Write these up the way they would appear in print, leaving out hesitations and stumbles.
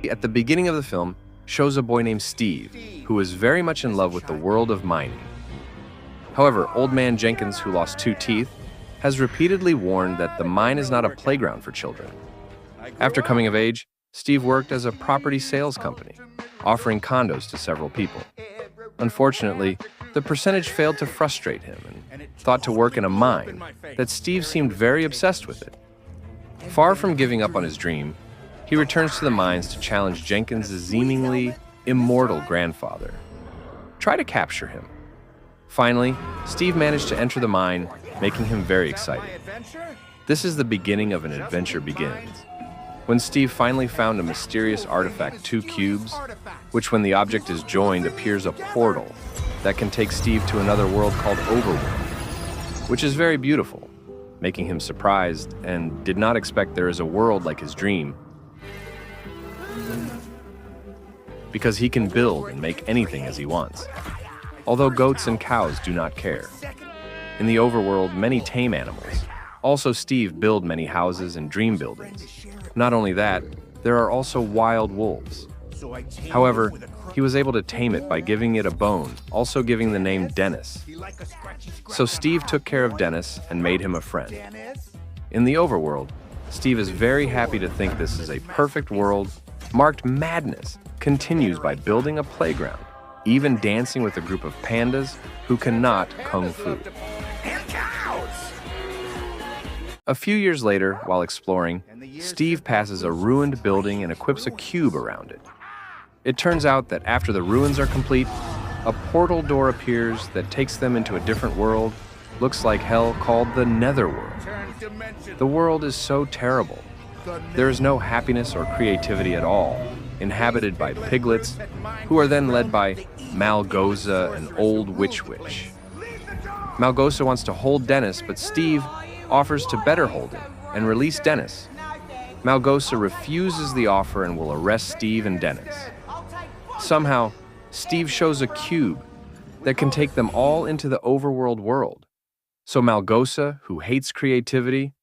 At the beginning of the film, shows a boy named Steve, who is very much in love with the world of mining. However, Old Man Jenkins, who lost 2 teeth, has repeatedly warned that the mine is not a playground for children. After coming of age, Steve worked as a property sales company, offering condos to several people. Unfortunately, the percentage failed to frustrate him and thought to work in a mine that Steve seemed very obsessed with it. Far from giving up on his dream, he returns to the mines to challenge Jenkins' seemingly immortal grandfather. Try to capture him. Finally, Steve managed to enter the mine, making him very excited. This is the beginning of an adventure begins. When Steve finally found a mysterious artifact, 2 cubes, which when the object is joined appears a portal that can take Steve to another world called Overworld, which is very beautiful, making him surprised and did not expect there is a world like his dream, because he can build and make anything as he wants, although goats and cows do not care. In the overworld, many tame animals. Also, Steve built many houses and dream buildings. Not only that, there are also wild wolves. However, he was able to tame it by giving it a bone, also giving the name Dennis. So Steve took care of Dennis and made him a friend. In the overworld, Steve is very happy to think this is a perfect world. Marked madness continues by building a playground, even dancing with a group of pandas who cannot kung fu. A few years later, while exploring, Steve passes a ruined building and equips a cube around it. It turns out that after the ruins are complete, a portal door appears that takes them into a different world, looks like hell, called the Netherworld. The world is so terrible. There is no happiness or creativity at all, inhabited by piglets, who are then led by Malgoza, an old witch. Malgoza wants to hold Dennis, but Steve offers to better hold him and release Dennis. Malgoza refuses the offer and will arrest Steve and Dennis. Somehow, Steve shows a cube that can take them all into the overworld world. So Malgoza, who hates creativity,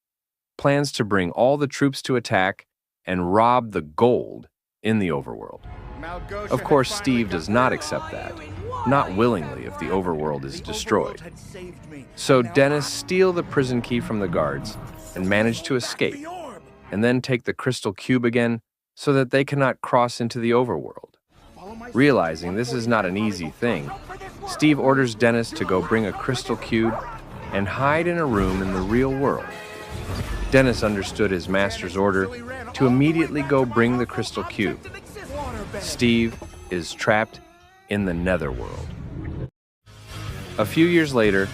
plans to bring all the troops to attack and rob the gold in the overworld. Of course, Steve does not accept that, not willingly if the overworld is destroyed. So Dennis steals the prison key from the guards and manages to escape, and then take the crystal cube again so that they cannot cross into the overworld. Realizing this is not an easy thing, Steve orders Dennis to go bring a crystal cube and hide in a room in the real world. Dennis understood his master's order to immediately go bring the crystal cube. Steve is trapped in the Netherworld. A few years later,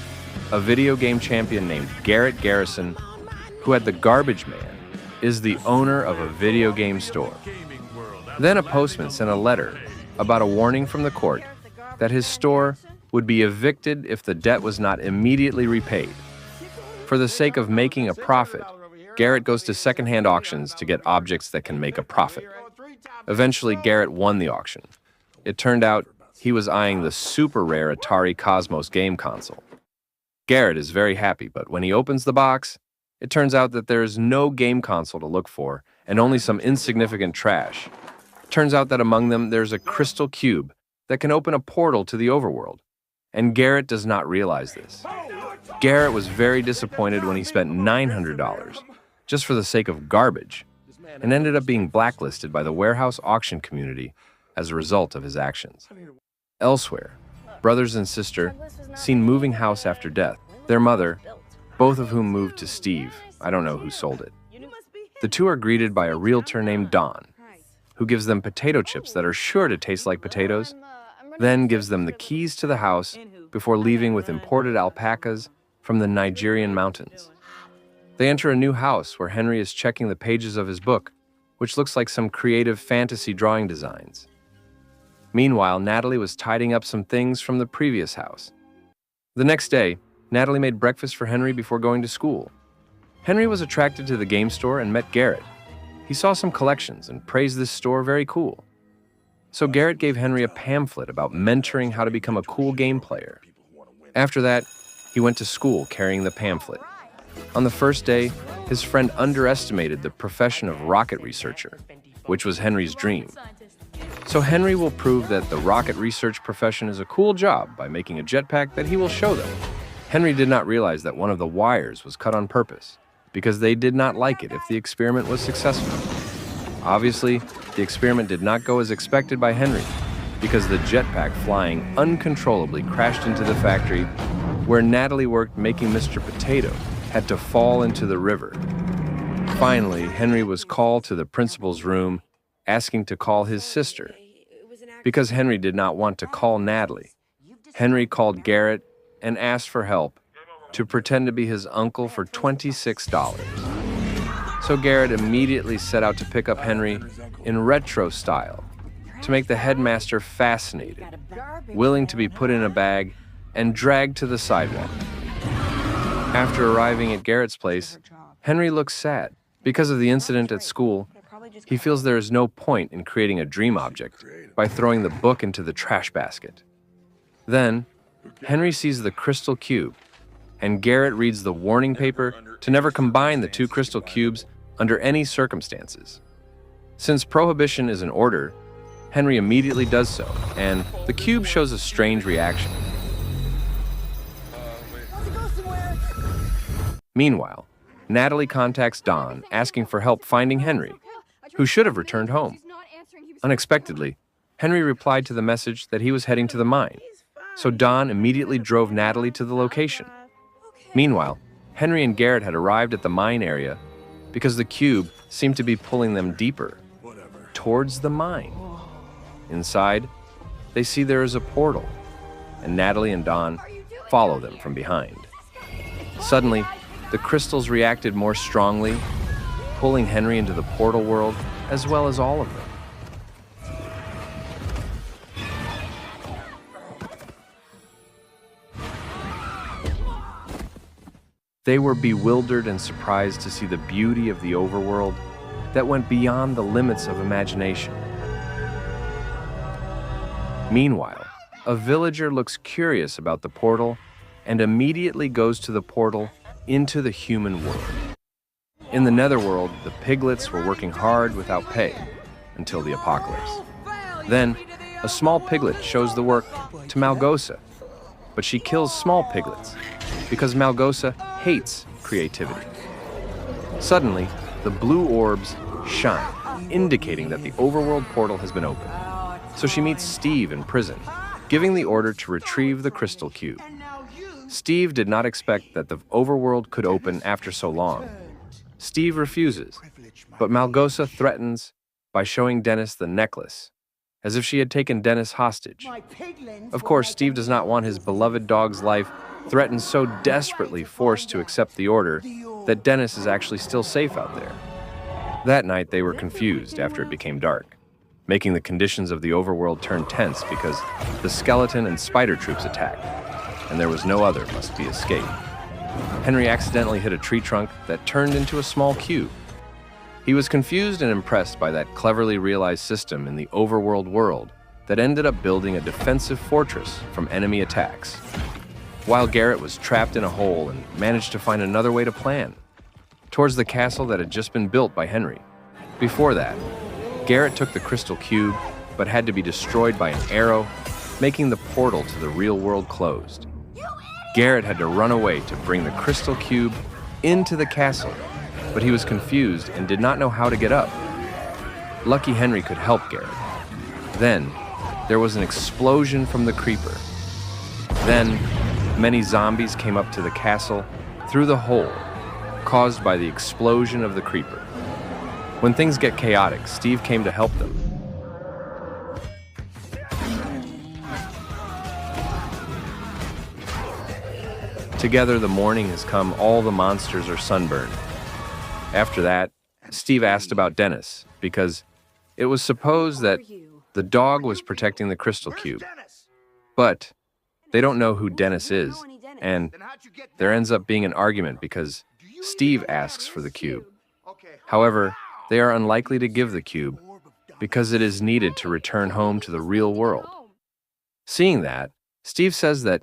a video game champion named Garrett Garrison, who had the Garbage Man, is the owner of a video game store. Then a postman sent a letter about a warning from the court that his store would be evicted if the debt was not immediately repaid. For the sake of making a profit, Garrett goes to secondhand auctions to get objects that can make a profit. Eventually, Garrett won the auction. It turned out he was eyeing the super rare Atari Cosmos game console. Garrett is very happy, but when he opens the box, it turns out that there is no game console to look for and only some insignificant trash. Turns out that among them there's a crystal cube that can open a portal to the overworld, and Garrett does not realize this. Garrett was very disappointed when he spent $900 just for the sake of garbage, and ended up being blacklisted by the warehouse auction community as a result of his actions. Elsewhere, brothers and sister seen moving house after death. Their mother, both of whom moved to Steve. I don't know who sold it. The two are greeted by a realtor named Don, who gives them potato chips that are sure to taste like potatoes, then gives them the keys to the house before leaving with imported alpacas from the Nigerian mountains. They enter a new house where Henry is checking the pages of his book, which looks like some creative fantasy drawing designs. Meanwhile, Natalie was tidying up some things from the previous house. The next day, Natalie made breakfast for Henry before going to school. Henry was attracted to the game store and met Garrett. He saw some collections and praised this store very cool. So Garrett gave Henry a pamphlet about mentoring how to become a cool game player. After that, he went to school carrying the pamphlet. On the first day, his friend underestimated the profession of rocket researcher. which was Henry's dream. So Henry will prove that the rocket research profession is a cool job by making a jetpack that he will show them. Henry did not realize that one of the wires was cut on purpose because they did not like it if the experiment was successful. Obviously, the experiment did not go as expected by Henry because the jetpack flying uncontrollably crashed into the factory where Natalie worked making Mr. Potato had to fall into the river. Finally, Henry was called to the principal's room asking to call his sister. Because Henry did not want to call Natalie, Henry called Garrett and asked for help to pretend to be his uncle for $26. So Garrett immediately set out to pick up Henry in retro style to make the headmaster fascinated, willing to be put in a bag and dragged to the sidewalk. After arriving at Garrett's place, Henry looks sad. Because of the incident at school, he feels there is no point in creating a dream object by throwing the book into the trash basket. Then, Henry sees the crystal cube, and Garrett reads the warning paper to never combine the two crystal cubes under any circumstances. Since prohibition is an order, Henry immediately does so, and the cube shows a strange reaction. Meanwhile, Natalie contacts Don, asking for help finding Henry, who should have returned home. Unexpectedly, Henry replied to the message that he was heading to the mine, so Don immediately drove Natalie to the location. Meanwhile, Henry and Garrett had arrived at the mine area because the cube seemed to be pulling them deeper, towards the mine. Inside, they see there is a portal, and Natalie and Don follow them from behind. Suddenly, the crystals reacted more strongly, pulling Henry into the portal world, as well as all of them. They were bewildered and surprised to see the beauty of the overworld that went beyond the limits of imagination. Meanwhile, a villager looks curious about the portal and immediately goes to the portal into the human world. In the netherworld, the piglets were working hard without pay until the apocalypse. Then, a small piglet shows the work to Malgosa, but she kills small piglets because Malgosa hates creativity. Suddenly, the blue orbs shine, indicating that the overworld portal has been opened. So she meets Steve in prison, giving the order to retrieve the crystal cube. Steve did not expect that the overworld could open after so long. Steve refuses, but Malgosa threatens by showing Dennis the necklace, as if she had taken Dennis hostage. Of course, Steve does not want his beloved dog's life threatened so desperately forced to accept the order that Dennis is actually still safe out there. That night, they were confused after it became dark, making the conditions of the overworld turn tense because the skeleton and spider troops attacked, and there was no other must-be escape. Henry accidentally hit a tree trunk that turned into a small cube. He was confused and impressed by that cleverly realized system in the overworld world that ended up building a defensive fortress from enemy attacks, while Garrett was trapped in a hole and managed to find another way to plan, towards the castle that had just been built by Henry. Before that, Garrett took the crystal cube, but had to be destroyed by an arrow, making the portal to the real world closed. Garrett had to run away to bring the crystal cube into the castle, but he was confused and did not know how to get up. Lucky Henry could help Garrett. Then, there was an explosion from the creeper. Then, many zombies came up to the castle through the hole caused by the explosion of the creeper. When things get chaotic, Steve came to help them. Together, the morning has come, all the monsters are sunburned. After that, Steve asked about Dennis, because it was supposed that the dog was protecting the crystal cube. But they don't know who Dennis is, and there ends up being an argument because Steve asks for the cube. However, they are unlikely to give the cube because it is needed to return home to the real world. Seeing that, Steve says that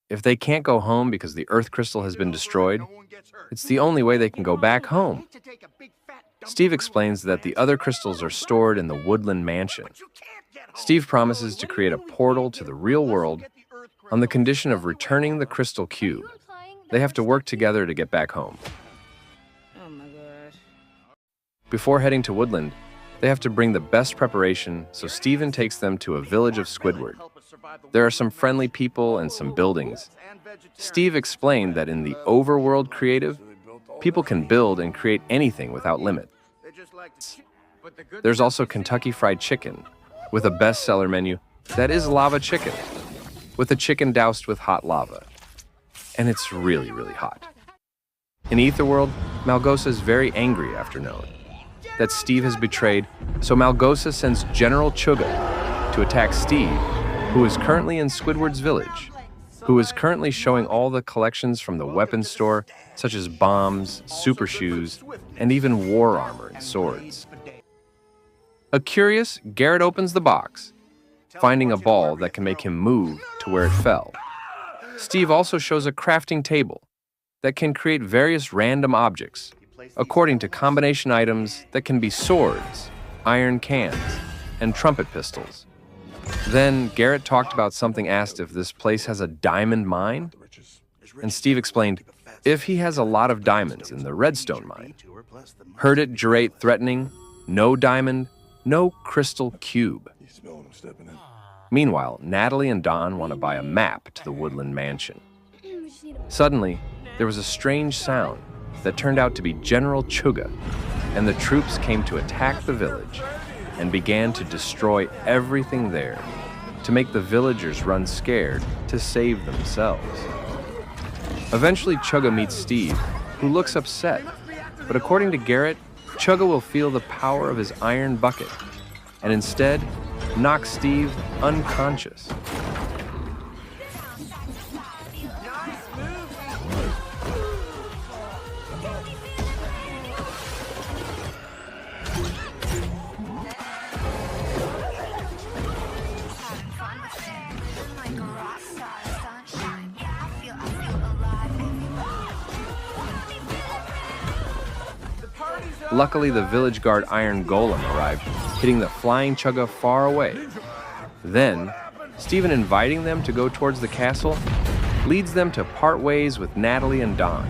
if they can't go home because the Earth crystal has been destroyed, it's the only way they can go back home. Steve explains that the other crystals are stored in the Woodland Mansion. Steve promises to create a portal to the real world on the condition of returning the crystal cube. They have to work together to get back home. Oh my god. Before heading to Woodland, they have to bring the best preparation, so Steven takes them to a village of Squidward. There are some friendly people and some buildings. Steve explained that in the overworld creative, people can build and create anything without limit. There's also Kentucky Fried Chicken, with a bestseller menu that is lava chicken, with a chicken doused with hot lava. And it's really, really hot. In Etherworld, Malgosa is very angry after knowing that Steve has betrayed, so Malgosa sends General Chuga to attack Steve, who is currently in Squidward's village, who is currently showing all the collections from the weapons store, such as bombs, super shoes, and even war armor and swords. A curious, Garrett opens the box, finding a ball that can make him move to where it fell. Steve also shows a crafting table that can create various random objects, according to combination items that can be swords, iron cans, and trumpet pistols. Then Garrett talked about something, asked if this place has a diamond mine, and Steve explained if he has a lot of diamonds in the redstone mine. Heard it gyrate threatening, no diamond, no crystal cube. Meanwhile, Natalie and Don want to buy a map to the Woodland Mansion. Suddenly, there was a strange sound that turned out to be General Chuga, and the troops came to attack the village and began to destroy everything there to make the villagers run scared to save themselves. Eventually, Chuga meets Steve, who looks upset, but according to Garrett, Chuga will feel the power of his iron bucket and instead knock Steve unconscious. Luckily, the village guard Iron Golem arrived, hitting the flying Chuga far away. Then, Steven, inviting them to go towards the castle, leads them to part ways with Natalie and Don.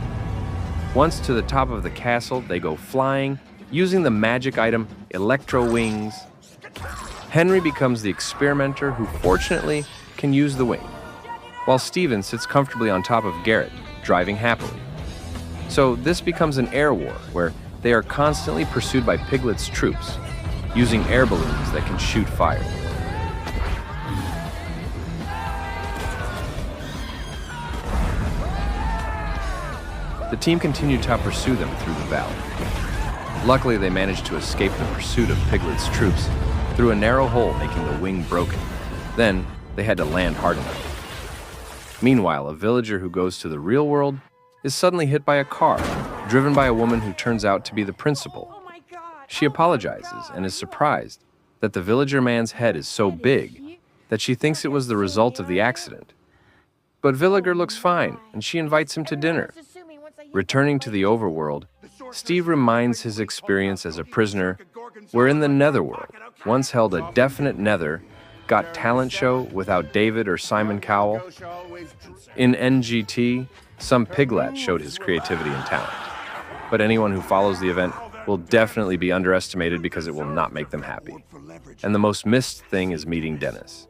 Once to the top of the castle, they go flying, using the magic item Electro Wings. Henry becomes the experimenter who fortunately can use the wing, while Steven sits comfortably on top of Garrett, driving happily. So this becomes an air war where they are constantly pursued by Piglet's troops, using air balloons that can shoot fire. The team continued to pursue them through the valley. Luckily, they managed to escape the pursuit of Piglet's troops through a narrow hole, making the wing broken. Then, they had to land hard enough. Meanwhile, a villager who goes to the real world is suddenly hit by a car, driven by a woman who turns out to be the principal. She apologizes and is surprised that the villager man's head is so big that she thinks it was the result of the accident. But Villager looks fine, and she invites him to dinner. Returning to the overworld, Steve reminds his experience as a prisoner, where in the Netherworld once held a definite Nether Got Talent show without David or Simon Cowell. In NGT, some piglet showed his creativity and talent. But anyone who follows the event will definitely be underestimated because it will not make them happy. And the most missed thing is meeting Dennis.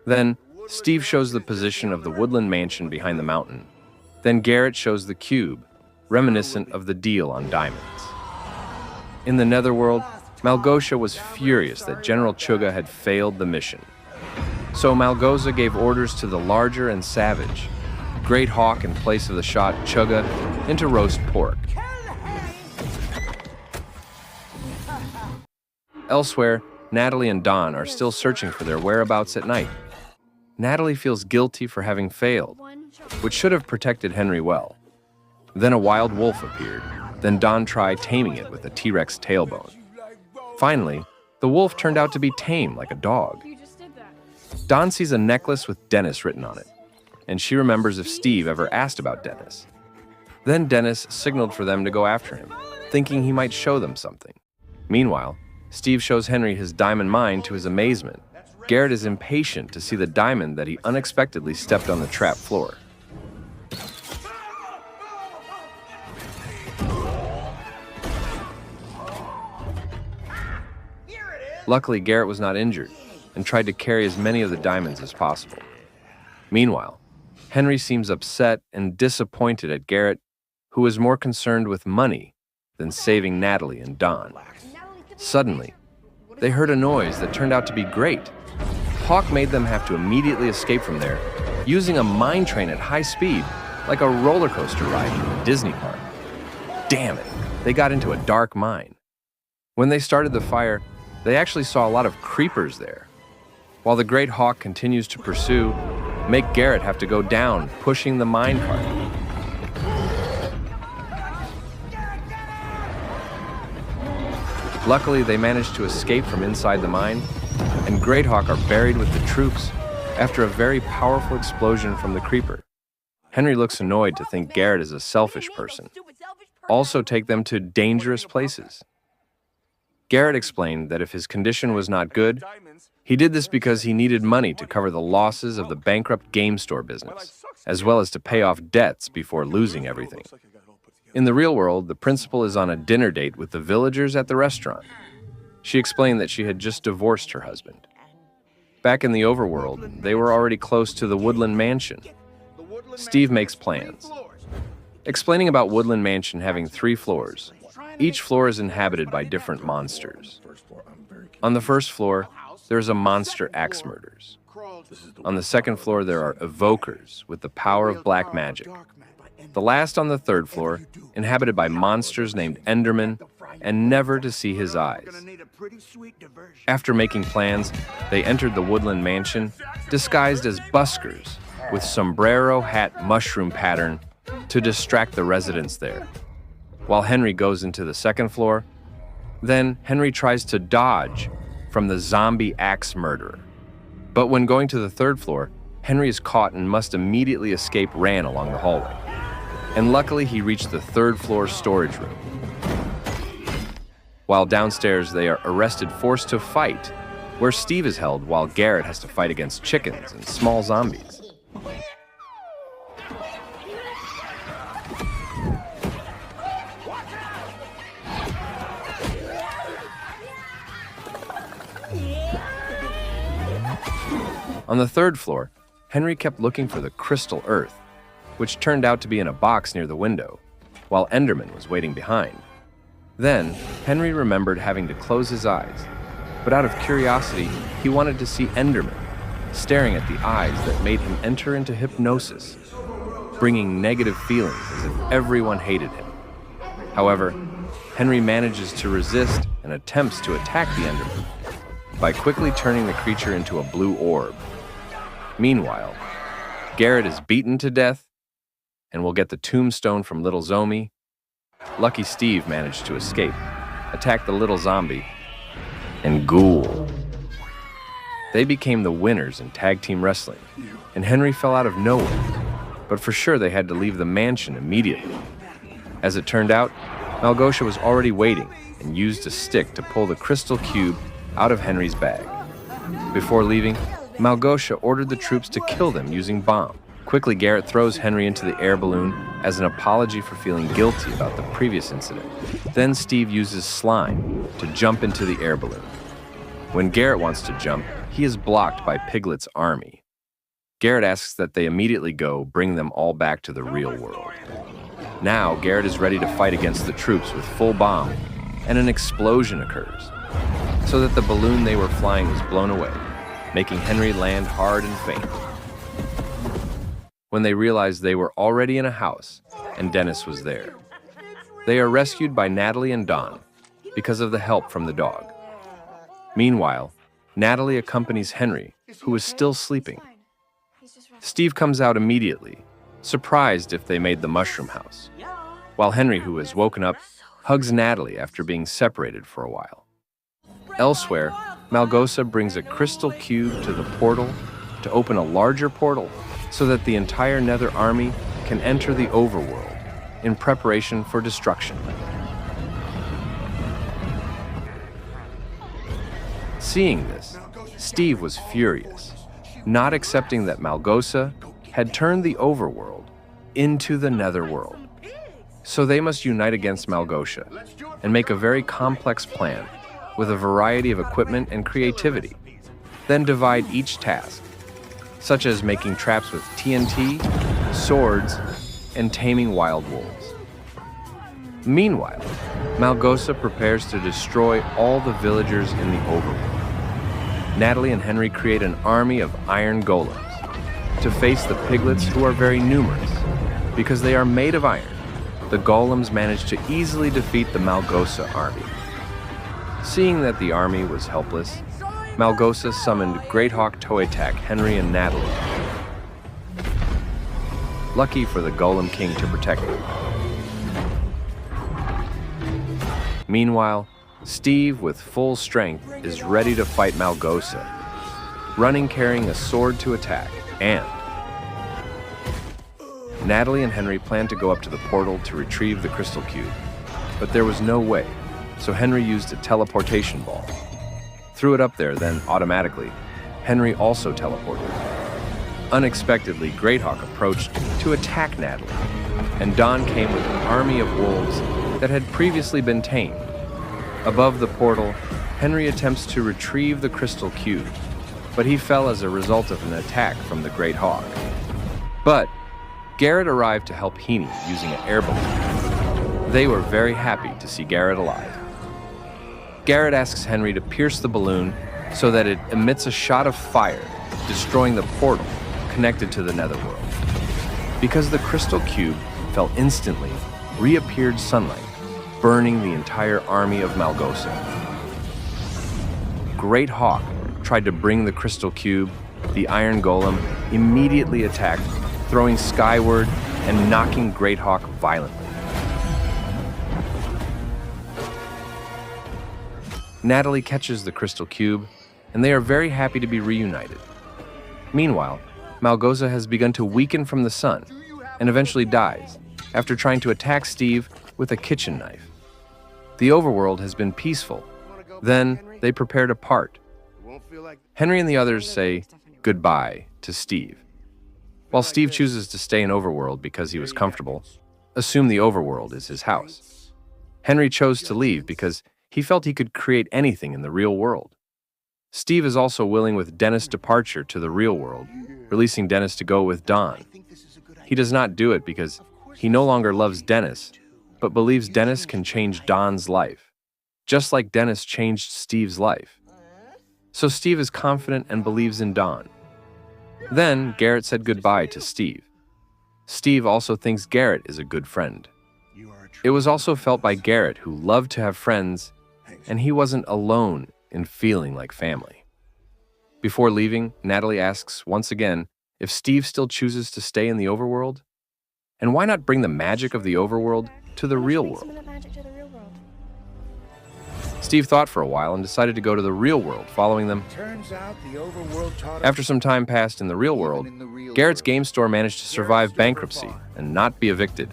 Then, Steve shows the position of the Woodland Mansion behind the mountain. Then Garrett shows the cube, reminiscent of the deal on diamonds. In the Netherworld, Malgosia was furious that General Chuga had failed the mission. So Malgosia gave orders to the larger and savage Great Hawk in place of the shot Chuga into roast pork. Elsewhere, Natalie and Don are still searching for their whereabouts at night. Natalie feels guilty for having failed, which should have protected Henry well. Then a wild wolf appeared. Then Don tried taming it with a T-Rex tailbone. Finally, the wolf turned out to be tame like a dog. Don sees a necklace with Dennis written on it, and she remembers if Steve ever asked about Dennis. Then Dennis signaled for them to go after him, thinking he might show them something. Meanwhile, Steve shows Henry his diamond mine to his amazement. Garrett is impatient to see the diamond that he unexpectedly stepped on the trap floor. Luckily, Garrett was not injured and tried to carry as many of the diamonds as possible. Meanwhile, Henry seems upset and disappointed at Garrett, who is more concerned with money than saving Natalie and Don. Suddenly, they heard a noise that turned out to be great. Hawk made them have to immediately escape from there, using a mine train at high speed, like a roller coaster ride in a Disney park. Damn it, they got into a dark mine. When they started the fire, they actually saw a lot of creepers there. While the Great Hawk continues to pursue, make Garrett have to go down, pushing the mine cart. Luckily, they managed to escape from inside the mine, and Great Hawk are buried with the troops after a very powerful explosion from the creeper. Henry looks annoyed to think Garrett is a selfish person. Also take them to dangerous places. Garrett explained that if his condition was not good, he did this because he needed money to cover the losses of the bankrupt game store business, as well as to pay off debts before losing everything. In the real world, the principal is on a dinner date with the villagers at the restaurant. She explained that she had just divorced her husband. Back in the overworld, they were already close to the Woodland Mansion. Steve makes plans. Explaining about Woodland Mansion having 3 floors, each floor is inhabited by different monsters. On the first floor, there is a monster axe murders. On the second floor, there are evokers with the power of black magic. The last on the third floor, inhabited by monsters named Enderman, and never to see his eyes. After making plans, they entered the Woodland Mansion, disguised as buskers, with sombrero hat mushroom pattern to distract the residents there. While Henry goes into the second floor, then Henry tries to dodge from the zombie axe murderer. But when going to the third floor, Henry is caught and must immediately escape ran along the hallway. And luckily he reached the third floor storage room. While downstairs, they are arrested, forced to fight, where Steve is held while Garrett has to fight against chickens and small zombies. On the third floor, Henry kept looking for the crystal earth, which turned out to be in a box near the window, while Enderman was waiting behind. Then, Henry remembered having to close his eyes, but out of curiosity, he wanted to see Enderman, staring at the eyes that made him enter into hypnosis, bringing negative feelings as if everyone hated him. However, Henry manages to resist and attempts to attack the Enderman by quickly turning the creature into a blue orb. Meanwhile, Garrett is beaten to death and will get the tombstone from Little Zombie. Lucky Steve managed to escape, attack the little zombie, and Ghoul. They became the winners in tag team wrestling, and Henry fell out of nowhere, but for sure they had to leave the mansion immediately. As it turned out, Malgosha was already waiting and used a stick to pull the crystal cube out of Henry's bag. Before leaving, Malgosha ordered the troops to kill them using bomb. Quickly, Garrett throws Henry into the air balloon as an apology for feeling guilty about the previous incident. Then Steve uses slime to jump into the air balloon. When Garrett wants to jump, he is blocked by Piglet's army. Garrett asks that they immediately go bring them all back to the real world. Now, Garrett is ready to fight against the troops with full bomb, and an explosion occurs, so that the balloon they were flying was blown away, making Henry land hard and faint. When they realized they were already in a house, and Dennis was there. They are rescued by Natalie and Don because of the help from the dog. Meanwhile, Natalie accompanies Henry, who is still sleeping. Steve comes out immediately, surprised if they made the mushroom house, while Henry, who has woken up, hugs Natalie after being separated for a while. Elsewhere, Malgosha brings a crystal cube to the portal to open a larger portal so that the entire Nether army can enter the overworld in preparation for destruction. Seeing this, Steve was furious, not accepting that Malgosa had turned the overworld into the netherworld. So they must unite against Malgosa and make a very complex plan with a variety of equipment and creativity, then divide each task, such as making traps with TNT, swords, and taming wild wolves. Meanwhile, Malgosa prepares to destroy all the villagers in the overworld. Natalie and Henry create an army of iron golems to face the piglets, who are very numerous. Because they are made of iron, the golems manage to easily defeat the Malgosa army. Seeing that the army was helpless, Malgosa summoned Greathawk to attack Henry and Natalie. Lucky for the Golem King to protect them. Meanwhile, Steve, with full strength, is ready to fight Malgosa, running carrying a sword to attack, and Natalie and Henry planned to go up to the portal to retrieve the crystal cube, but there was no way, so Henry used a teleportation ball. Threw it up there, then automatically, Henry also teleported. Unexpectedly, Greathawk approached to attack Natalie, and Dawn came with an army of wolves that had previously been tamed. Above the portal, Henry attempts to retrieve the crystal cube, but he fell as a result of an attack from the Great Hawk. But Garrett arrived to help Heaney using an air balloon. They were very happy to see Garrett alive. Garrett asks Henry to pierce the balloon so that it emits a shot of fire, destroying the portal connected to the netherworld. Because the crystal cube fell instantly, reappeared sunlight, burning the entire army of Malgosa. Great Hawk tried to bring the crystal cube. The iron golem immediately attacked, throwing skyward and knocking Greathawk violently. Natalie catches the crystal cube, and they are very happy to be reunited. Meanwhile, Malgosa has begun to weaken from the sun and eventually dies after trying to attack Steve with a kitchen knife. The overworld has been peaceful. Then they prepare to part. Henry and the others say goodbye to Steve. While Steve chooses to stay in Overworld because he was comfortable, assume the Overworld is his house. Henry chose to leave because he felt he could create anything in the real world. Steve is also willing with Dennis' departure to the real world, releasing Dennis to go with Dawn. He does not do it because he no longer loves Dennis, but believes Dennis can change Dawn's life, just like Dennis changed Steve's life. So Steve is confident and believes in Dawn. Then Garrett said goodbye to Steve. Steve also thinks Garrett is a good friend. It was also felt by Garrett, who loved to have friends, and he wasn't alone in feeling like family. Before leaving, Natalie asks once again if Steve still chooses to stay in the overworld. And why not bring the magic of the overworld to the real world? Steve thought for a while and decided to go to the real world, following them. After some time passed in the real world, Garrett's game store managed to survive bankruptcy and not be evicted.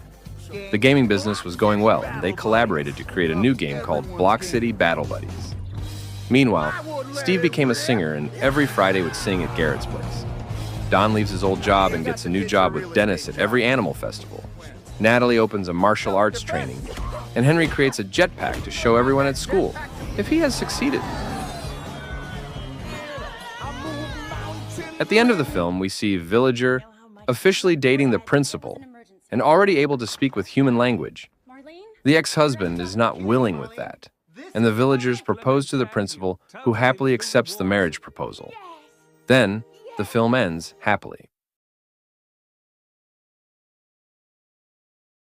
The gaming business was going well, and they collaborated to create a new game called Block City Battle Buddies. Meanwhile, Steve became a singer and every Friday would sing at Garrett's place. Don leaves his old job and gets a new job with Dennis at every animal festival. Natalie opens a martial arts training, and Henry creates a jetpack to show everyone at school if he has succeeded. At the end of the film, we see Villager officially dating the principal and already able to speak with human language. The ex-husband is not willing with that, and the villagers propose to the principal, who happily accepts the marriage proposal. Then, the film ends happily.